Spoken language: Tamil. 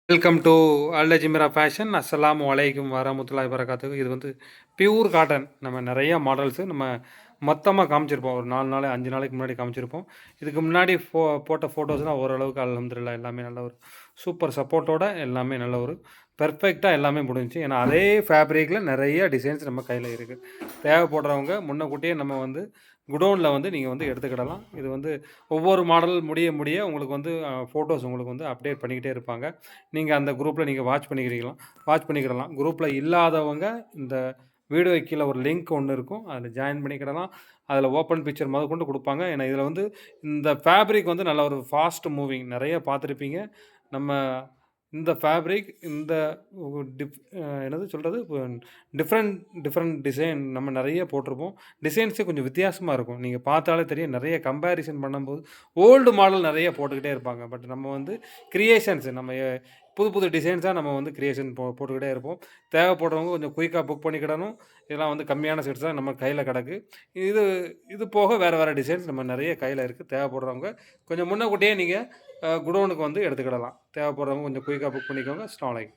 Welcome to அல்டஜிமிரா fashion. அஸ்ஸலாமு அலைக்கும் வரஹ்மத்துல்லாஹி வபரகாத்துஹு. இது வந்து பியூர் காட்டன். நம்ம நெறைய மாடல்ஸு நம்ம மொத்தமா காமிச்சிருப்போம். ஒரு 4 நாள் 5 நாளைக்கு முன்னாடி காமிச்சிருப்போம். இதுக்கு முன்னாடி போட்ட ஃபோட்டோஸ்லாம் ஓரளவுக்கு அல்ஹம்துலில்லாஹ் எல்லாமே நல்ல ஒரு சூப்பர் சப்போர்ட்டோட எல்லாமே நல்ல ஒரு பெர்ஃபெக்ட்டா எல்லாமே முடிஞ்சுச்சு. ஏன்னா, அதே ஃபேப்ரிக்ல நெறைய டிசைன்ஸ் நம்ம கையில இருக்கு. தேவைப்படுறவங்க முன்னக்கூட்டியே நம்ம வந்து குடோன்ல வந்து நீங்க வந்து எடுத்துக்கிடலாம். இது வந்து ஒவ்வொரு மாடல் முடிய முடிய உங்களுக்கு வந்து ஃபோட்டோஸ் உங்களுக்கு வந்து அப்டேட் பண்ணிக்கிட்டே இருப்பாங்க. நீங்க அந்த குரூப்ல நீங்க வாட்ச் பண்ணிக்கிடலாம். குரூப்ல இல்லாதவங்க இந்த வீடியோ கீழ ஒரு லிங்க் ஒண்ணு இருக்கும். அதில ஜாயின் பண்ணிக்கிடலாம். அதில ஓப்பன் பிக்சர் மொதற்கொண்டு குடுப்பாங்க. ஏன்னா, இதில வந்து இந்த ஃபேப்ரிக் வந்து நல்ல ஒரு ஃபாஸ்ட் மூவிங் நெறைய பார்த்துருப்பீங்க. நம்ம இந்த ஃபேப்ரிக் இந்த டிஃப் என்னது சொல்றது? டிஃபரெண்ட் டிஃபரெண்ட் டிசைன் நம்ம நெறைய போட்டிருப்போம். டிசைன்ஸே கொஞ்சம் வித்தியாசமா இருக்கும். நீங்க பார்த்தாலே தெரியும். நெறைய கம்பேரிசன் பண்ணும்போது ஓல்டு மாடல் நெறைய போட்டுக்கிட்டே இருப்பாங்க. பட் நம்ம வந்து கிரியேஷன்ஸ் நம்ம புது புது டிசைன்ஸா நம்ம வந்து கிரியேஷன் போட்டுக்கிட்டே இருப்போம். தேவைப்படுறவங்க கொஞ்சம் குயிக்கா புக் பண்ணிக்கிடணும். இதெல்லாம் வந்து கம்மியான செட்ஸ் தான் நம்ம கையில கிடக்கு. இது இது போக வேற வேற டிசைன்ஸ் நம்ம நெறைய கையில இருக்கு. தேவைப்படுறவங்க கொஞ்சம் முன்னக்கூட்டியே நீங்க குடோனுக்கு வந்து எடுத்துக்கிடலாம். தேவைப்படுறவங்க கொஞ்சம் குயிக்கா புக் பண்ணிக்கோங்க. அஸ்ஸலாமு அலைக்கும்.